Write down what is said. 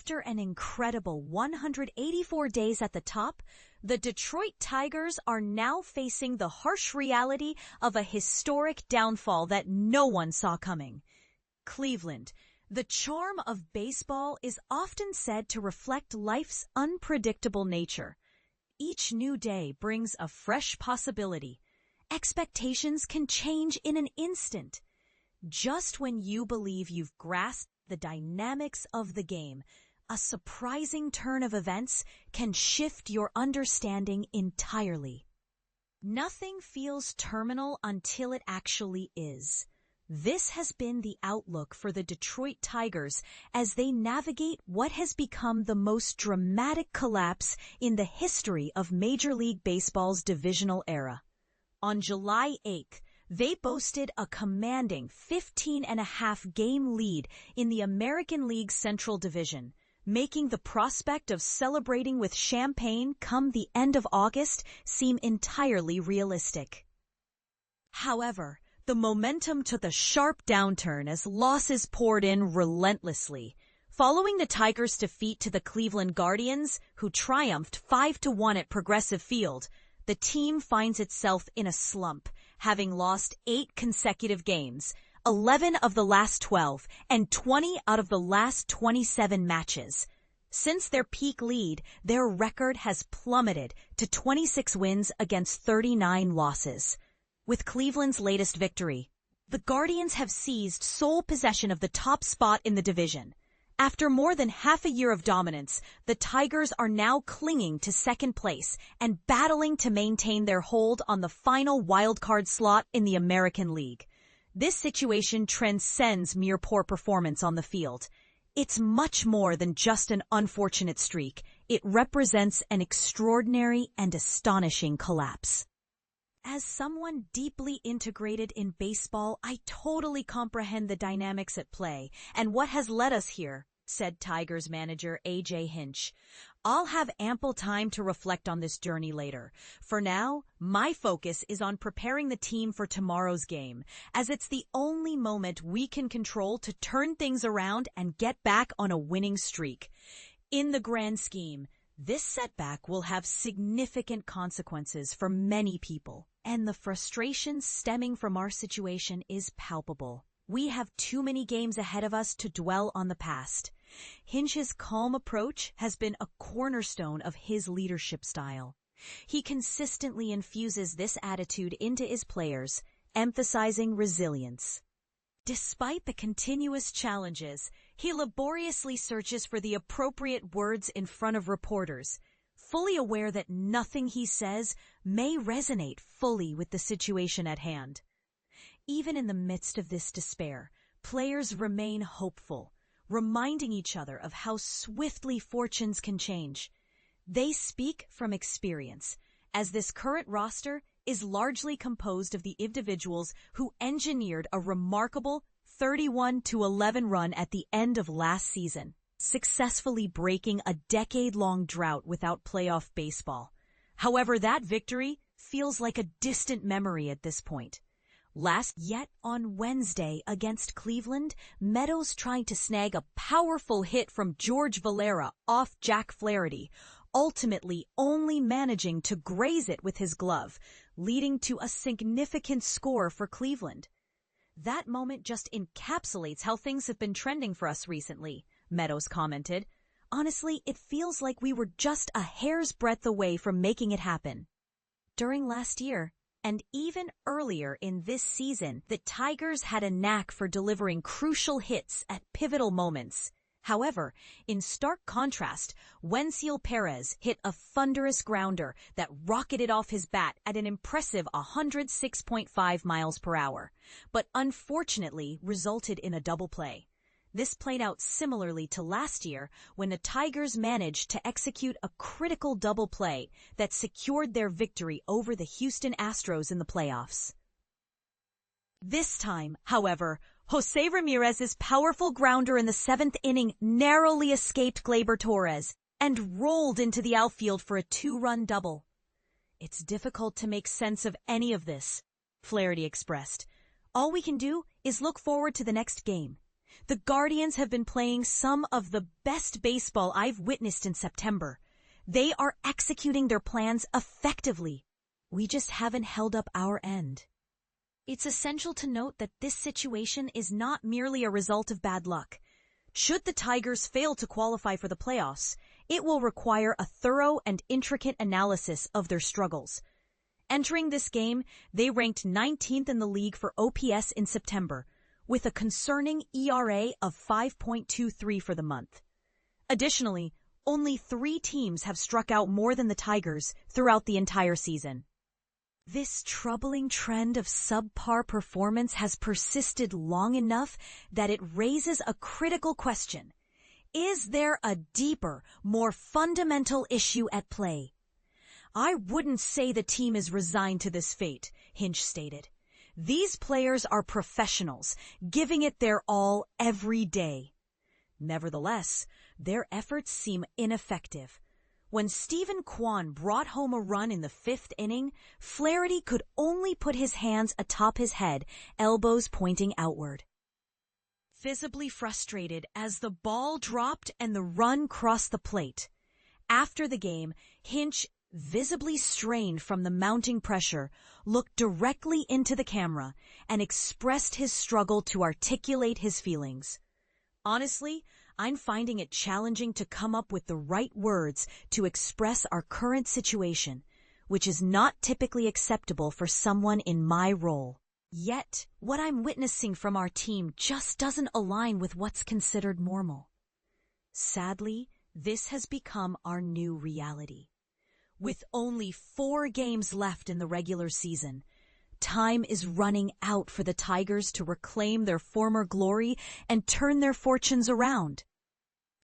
After an incredible 184 days at the top, the Detroit Tigers are now facing the harsh reality of a historic downfall that no one saw coming. Cleveland. The charm of baseball is often said to reflect life's unpredictable nature. Each new day brings a fresh possibility. Expectations can change in an instant. Just when you believe you've grasped the dynamics of the game, a surprising turn of events can shift your understanding entirely. Nothing feels terminal until it actually is. This has been the outlook for the Detroit Tigers as they navigate what has become the most dramatic collapse in the history of Major League Baseball's divisional era. On July 8th, they boasted a commanding 15.5-game lead in the American League's Central Division, making the prospect of celebrating with champagne come the end of August seem entirely realistic. However, the momentum took a sharp downturn as losses poured in relentlessly. Following the Tigers' defeat to the Cleveland Guardians, who triumphed 5-1 at Progressive Field, the team finds itself in a slump, having lost 8 consecutive games, 11 of the last 12, and 20 out of the last 27 matches. Since their peak lead, their record has plummeted to 26 wins against 39 losses. With Cleveland's latest victory, the Guardians have seized sole possession of the top spot in the division. After more than half a year of dominance, the Tigers are now clinging to second place and battling to maintain their hold on the final wildcard slot in the American League. This situation transcends mere poor performance on the field. It's much more than just an unfortunate streak. It represents an extraordinary and astonishing collapse. As someone deeply integrated in baseball, I totally comprehend the dynamics at play and what has led us here, said Tigers manager A.J. Hinch. I'll have ample time to reflect on this journey later. For now, my focus is on preparing the team for tomorrow's game, as it's the only moment we can control to turn things around and get back on a winning streak. In the grand scheme, this setback will have significant consequences for many people, and the frustration stemming from our situation is palpable. We have too many games ahead of us to dwell on the past. Hinch's calm approach has been a cornerstone of his leadership style. He consistently infuses this attitude into his players, emphasizing resilience. Despite the continuous challenges, he laboriously searches for the appropriate words in front of reporters, fully aware that nothing he says may resonate fully with the situation at hand. Even in the midst of this despair, players remain hopeful, reminding each other of how swiftly fortunes can change. They speak from experience, as this current roster is largely composed of the individuals who engineered a remarkable 31-11 run at the end of last season, successfully breaking a decade-long drought without playoff baseball. However, that victory feels like a distant memory at this point. Yet on Wednesday against Cleveland, Meadows tried to snag a powerful hit from George Valera off Jack Flaherty, ultimately only managing to graze it with his glove, leading to a significant score for Cleveland. That moment just encapsulates how things have been trending for us recently, Meadows commented. Honestly, it feels like we were just a hair's breadth away from making it happen. During last year, and even earlier in this season, the Tigers had a knack for delivering crucial hits at pivotal moments. However, in stark contrast, Wensiel Perez hit a thunderous grounder that rocketed off his bat at an impressive 106.5 miles per hour, but unfortunately resulted in a double play. This played out similarly to last year when the Tigers managed to execute a critical double play that secured their victory over the Houston Astros in the playoffs. This time, however, Jose Ramirez's powerful grounder in the 7th inning narrowly escaped Gleyber Torres and rolled into the outfield for a 2-run double. It's difficult to make sense of any of this, Flaherty expressed. All we can do is look forward to the next game. The Guardians have been playing some of the best baseball I've witnessed in September. They are executing their plans effectively. We just haven't held up our end. It's essential to note that this situation is not merely a result of bad luck. Should the Tigers fail to qualify for the playoffs, it will require a thorough and intricate analysis of their struggles. Entering this game, they ranked 19th in the league for OPS in September, with a concerning ERA of 5.23 for the month. Additionally, only 3 teams have struck out more than the Tigers throughout the entire season. This troubling trend of subpar performance has persisted long enough that it raises a critical question. Is there a deeper, more fundamental issue at play? I wouldn't say the team is resigned to this fate, Hinch stated. These players are professionals, giving it their all every day. Nevertheless, their efforts seem ineffective. When Stephen Kwan brought home a run in the 5th inning, Flaherty could only put his hands atop his head, elbows pointing outward. Visibly frustrated as the ball dropped and the run crossed the plate. After the game, Hinch, visibly strained from the mounting pressure, looked directly into the camera and expressed his struggle to articulate his feelings. Honestly, I'm finding it challenging to come up with the right words to express our current situation, which is not typically acceptable for someone in my role. Yet, what I'm witnessing from our team just doesn't align with what's considered normal. Sadly, this has become our new reality. With only 4 games left in the regular season, time is running out for the Tigers to reclaim their former glory and turn their fortunes around.